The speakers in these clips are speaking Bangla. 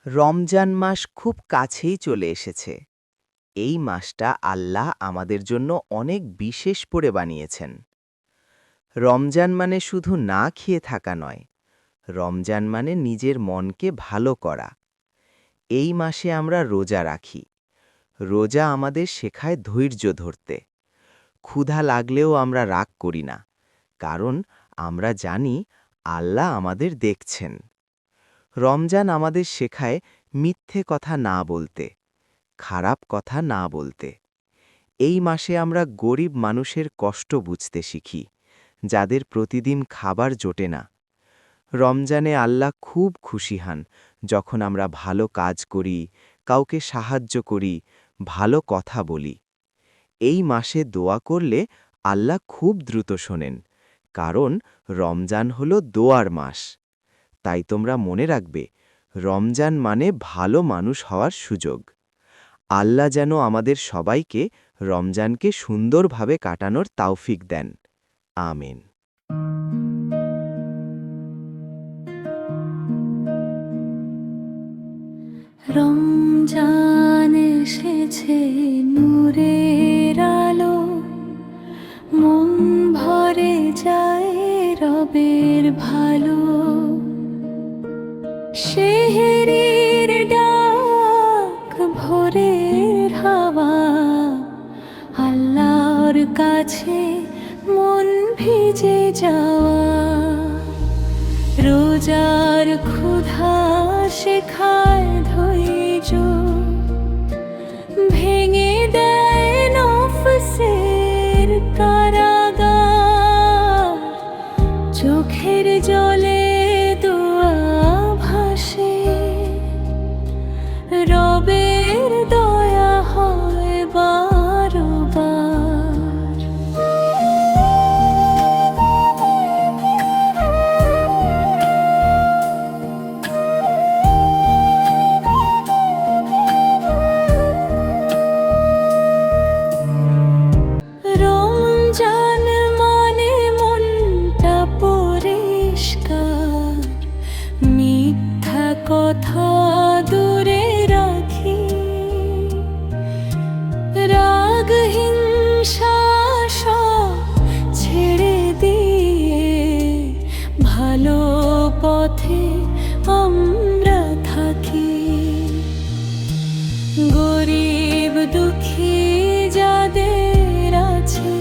রমজান মাস খুব কাছেই চলে এসেছে। এই মাসটা আল্লাহ আমাদের জন্য অনেক বিশেষ করে বানিয়েছেন। রমজান মানে শুধু না খেয়ে থাকা নয়, রমজান মানে নিজের মনকে ভালো করা। এই মাসে আমরা রোজা রাখি। রোজা আমাদের শেখায় ধৈর্য ধরতে। ক্ষুধা লাগলেও আমরা রাগ করি না, কারণ আমরা জানি আল্লাহ আমাদের দেখছেন। রমজান আমাদের শেখায় মিথ্যে কথা না বলতে, খারাপ কথা না বলতে। এই মাসে আমরা গরিব মানুষের কষ্ট বুঝতে শিখি, যাদের প্রতিদিন খাবার জোটে না। রমজানে আল্লাহ খুব খুশি হন যখন আমরা ভালো কাজ করি, কাউকে সাহায্য করি, ভালো কথা বলি। এই মাসে দোয়া করলে আল্লাহ খুব দ্রুত শোনেন, কারণ রমজান হল দোয়ার মাস। তাই তোমরা মনে রাখবে, রমজান মানে ভালো মানুষ হওয়ার সুযোগ। আল্লাহ যেন আমাদের সবাইকে রমজানকে সুন্দরভাবে কাটানোর তাওফিক দেন। আমিন। রমজান এসেছে নূরের আলো, মন ভরে যায় রবের ভালো। সেহরির ডাক, ভোরের হাওয়া, আল্লাহর কাছে মন ভিজে যাওয়া। রোজার ক্ষুধা শেখায় ধৈর্য, ভেঙে দেয় নফসের কারাগার। চোখের জলে দোয়া ভাসে, রবের দয়া হয় বারবার। রমজান মানে মনটা পরিষ্কার, মিথ্যা কথা দূরে রাখি। রাগ হিংসা সব ছেড়ে দিয়ে ভালো পথে আমরা থাকি। গরিব দুঃখী যাদের আছে,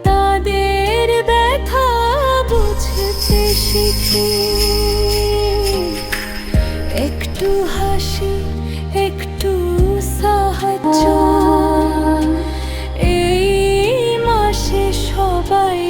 তাদের ব্যথা বুঝতে শিখি। একটু হাসি, একটু সাহায্য, এই মাসে সবাই